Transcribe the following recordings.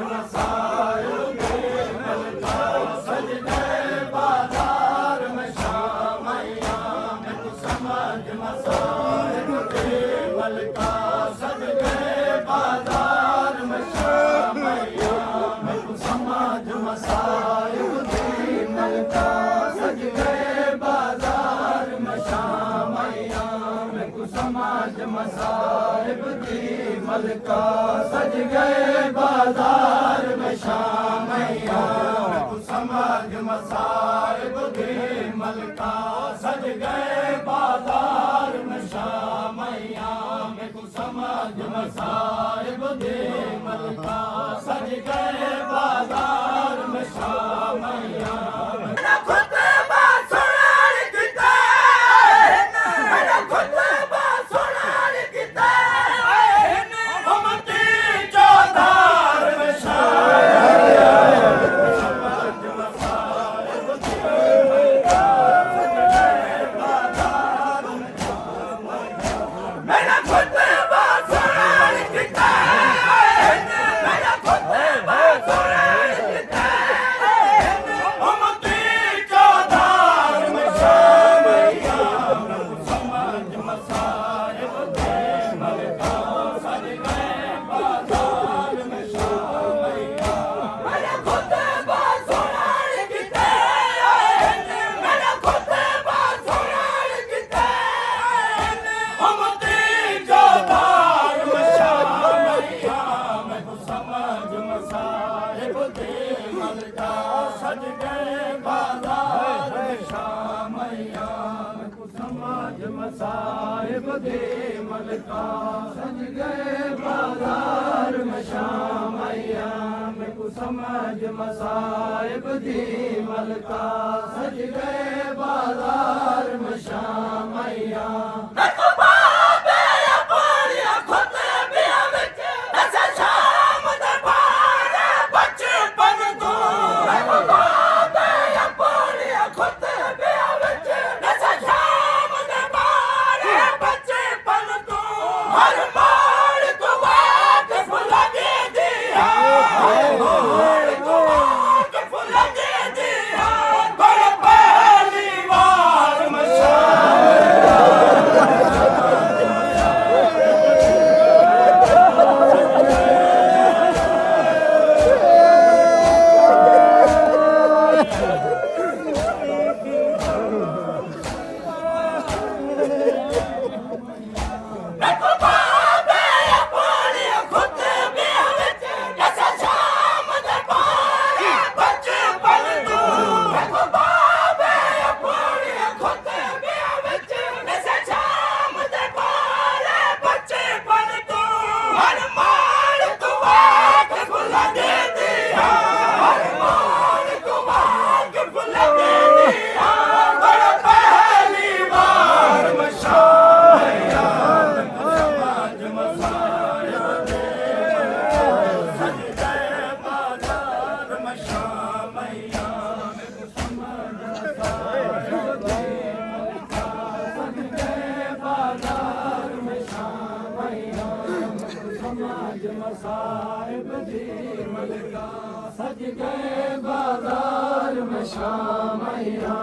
मसाहिब की मलका सज गए बाजार में शामैया समाज मसाहिब की मलका सज गए बाजार में शामैया समाज मसाहिब की मलका सज गए बाजार में शामैया सज गए बाजार में शामैया समाज मसाहिब दे मलका सज गए बाजार में शामैया समाज मसाहिब दे मलका सज गए बाजार में शामैया समाज मसाहिब दी मलका सज गए बाजार में शामैया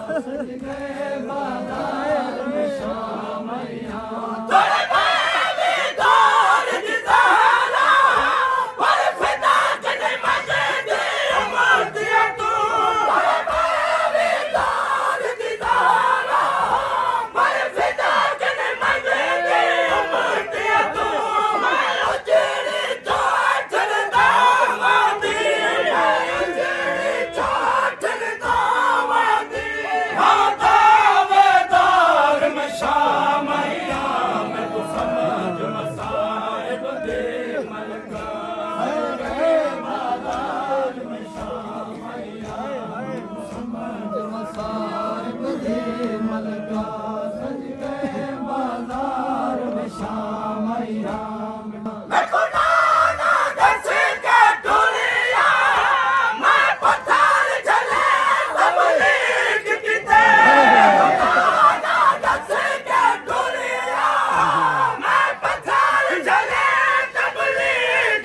सज गए बाजार में शामैया सज गए बाजार में शामैया समाज साहिब बाजार में शामैया मैं खुदा ना दस के ढोलिया मैं पत्थर झले तबलीग कीते खुदा ना दस के ढोलिया मैं पत्थर झले तबलीग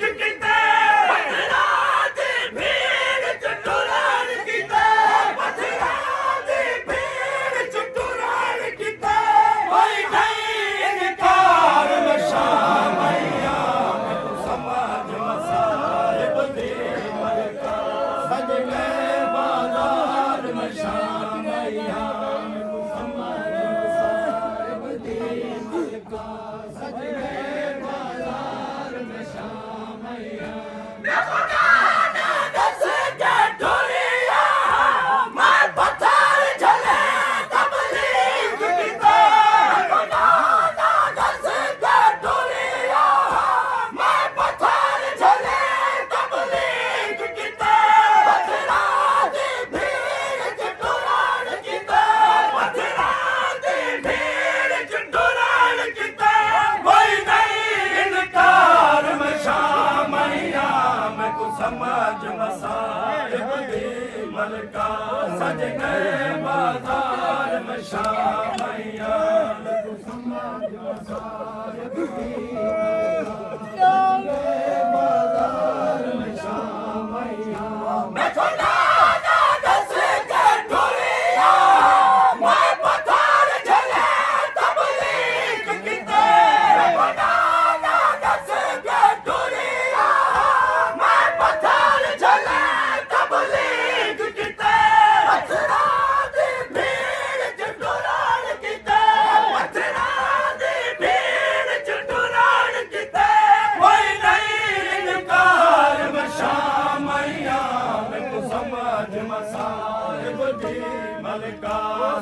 कीते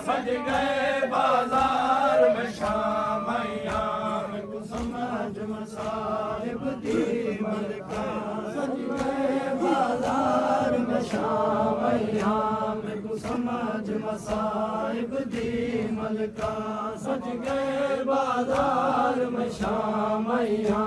सज गए बाजार में शामैया समझ मसाहिब दी मलका सज गए बाजार में शामैया समझ मसाहिब दी मलका सज गए बाजार में शामैया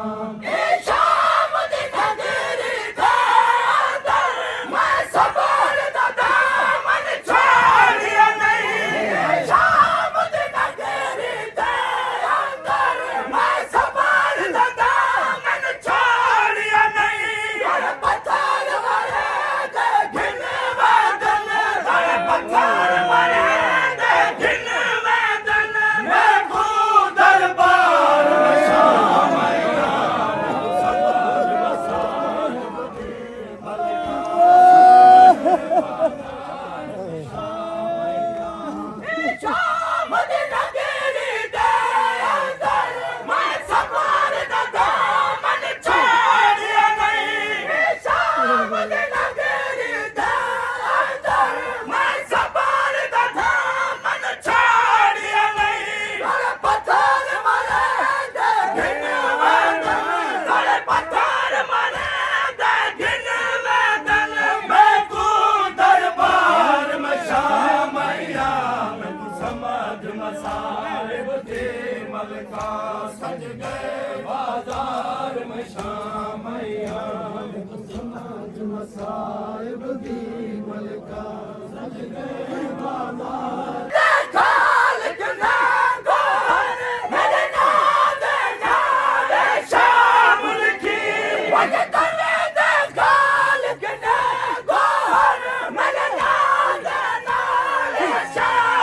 सज गए बाजार में शामैया समाज मसाहिब दी मलका सज गए बाजार शाम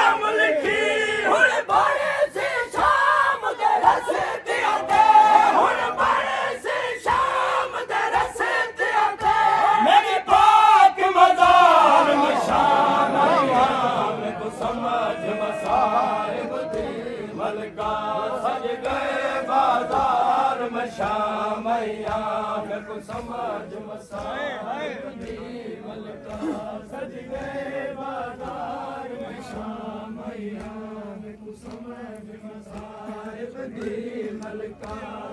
मसाहिब दी मलका सज गए बाजार में शामैया मेरे को समझ मसाहिब दी मलका सज गए बाजार में शामैया मेरे को समझ मसाहिब दी मलका